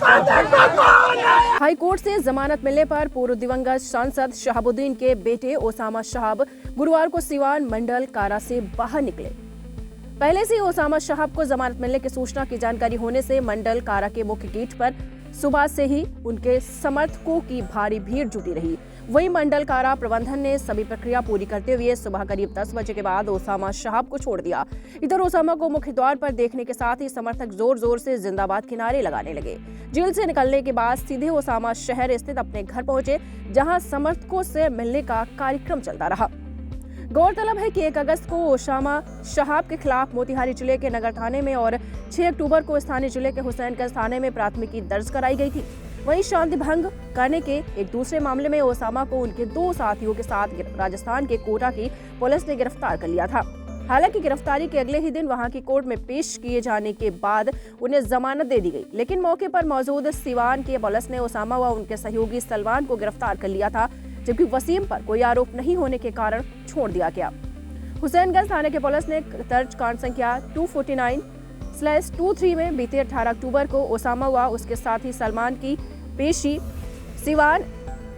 High court से जमानत मिलने पर पूर्व दिवंगत सांसद शहाबुद्दीन के बेटे ओसामा शहाब गुरुवार को सिवान मंडल कारा से बाहर निकले। पहले से ओसामा शहाब को जमानत मिलने की सूचना की जानकारी होने से मंडल कारा के मुख्य गेट पर सुबह से ही उनके समर्थकों की भारी भीड़ जुटी रही। वहीं मंडल कारा प्रबंधन ने सभी प्रक्रिया पूरी करते हुए सुबह करीब 10 बजे के बाद ओसामा शहाब को छोड़ दिया। इधर ओसामा को मुख्य द्वार पर देखने के साथ ही समर्थक जोर जोर से जिंदाबाद के नारे लगाने लगे। जेल से निकलने के बाद सीधे ओसामा शहर स्थित अपने घर पहुंचे, जहां समर्थकों से मिलने का कार्यक्रम चलता रहा। गौरतलब है कि 1 अगस्त को ओसामा शहाब के खिलाफ मोतिहारी जिले के नगर थाने में और 6 अक्टूबर को स्थानीय जिले के हुसैनगंज थाने में प्राथमिकी दर्ज कराई गई थी। वहीं शांति भंग करने के एक दूसरे मामले में ओसामा को उनके 2 साथियों के साथ राजस्थान के कोटा की पुलिस ने गिरफ्तार कर लिया था। हालांकि गिरफ्तारी के अगले ही दिन वहां की कोर्ट में पेश किए जाने के बाद उन्हें जमानत दे दी गई, लेकिन मौके पर मौजूद सिवान के पुलिस ने ओसामा व उनके सहयोगी सलमान को गिरफ्तार कर लिया था, जबकि वसीम पर कोई आरोप नहीं होने के कारण छोड़ दिया गया। हुसैनगंज थाने के पुलिस ने दर्ज कांड संख्या 249/23 में बीते 18 अक्टूबर को ओसामा व उसके साथी सलमान की पेशी सिवान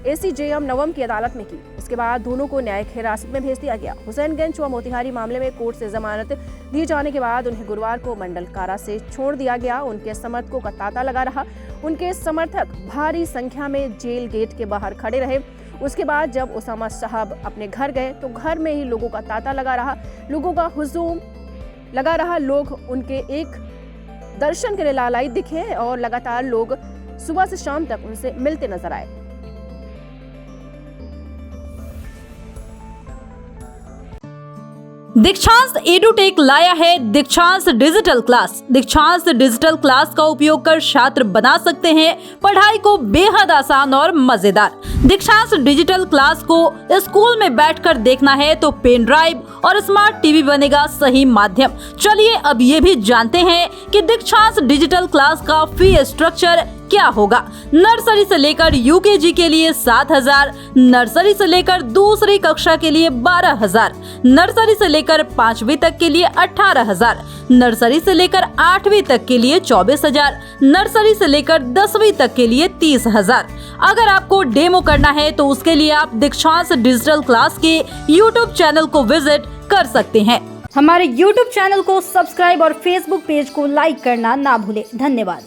ACJM नवम की अदालत में की। इसके बाद दोनों को न्यायिक हिरासत में भेज दिया गया। हुसैनगंज व मोतिहारी मामले में कोर्ट से जमानत दिए जाने के बाद उन्हें गुरुवार को मंडल कारा से छोड़ दिया गया। उनके समर्थकों का तांता लगा रहा। उनके समर्थक भारी संख्या में जेल गेट के बाहर खड़े रहे। उसके बाद जब ओसामा शहाब अपने घर गए तो घर में ही लोगों का तांता लगा रहा, लोगों का हुजूम लगा रहा। लोग उनके एक दर्शन के लिए लालायित दिखे और लगातार लोग सुबह से शाम तक उनसे मिलते नजर आए। दीक्षांत एडुटेक लाया है दीक्षांत डिजिटल क्लास। दीक्षांत डिजिटल क्लास का उपयोग कर छात्र बना सकते हैं पढ़ाई को बेहद आसान और मजेदार। दीक्षांत डिजिटल क्लास को स्कूल में बैठकर देखना है तो पेन ड्राइव और स्मार्ट टीवी बनेगा सही माध्यम। चलिए अब ये भी जानते हैं कि दीक्षांत डिजिटल क्लास का फी स्ट्रक्चर क्या होगा। नर्सरी से लेकर UKG के लिए 7,000, नर्सरी से लेकर दूसरी कक्षा के लिए 12,000, नर्सरी से लेकर 5वीं तक के लिए 18,000, नर्सरी से लेकर 8वीं तक के लिए 24,000, नर्सरी से लेकर 10वीं तक के लिए 30,000। अगर आपको डेमो करना है तो उसके लिए आप दीक्षांत डिजिटल क्लास के YouTube चैनल को विजिट कर सकते हैं। हमारे YouTube चैनल को सब्सक्राइब और Facebook पेज को लाइक करना ना भूलें। धन्यवाद।